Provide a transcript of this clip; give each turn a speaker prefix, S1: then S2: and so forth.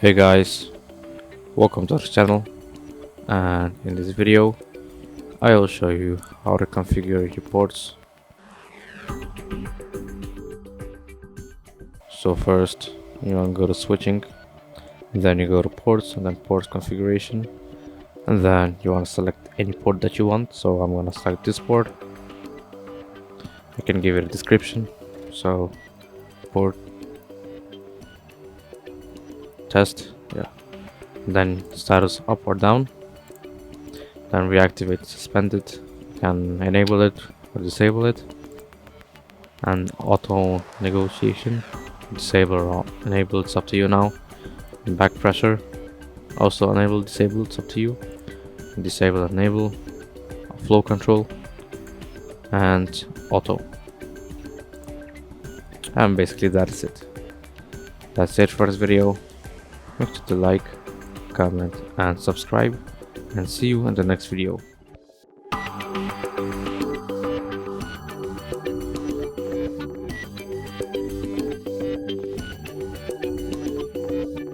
S1: Hey guys, welcome to our channel, and in this video I will show you how to configure your ports. So first you want to go to switching, and then you go to ports and then ports configuration, and then you want to select any port that you want. So I'm going to select this port. I can give it a description, so port test, yeah. Then status up or down, then reactivate suspended, you can enable it or disable it, and auto negotiation, disable or enable, it's up to you now. And back pressure, also enable, disable, it's up to you. Disable, enable, flow control, and auto. And basically that's it. That's it for this video. Make sure to like, comment and subscribe, and see you in the next video.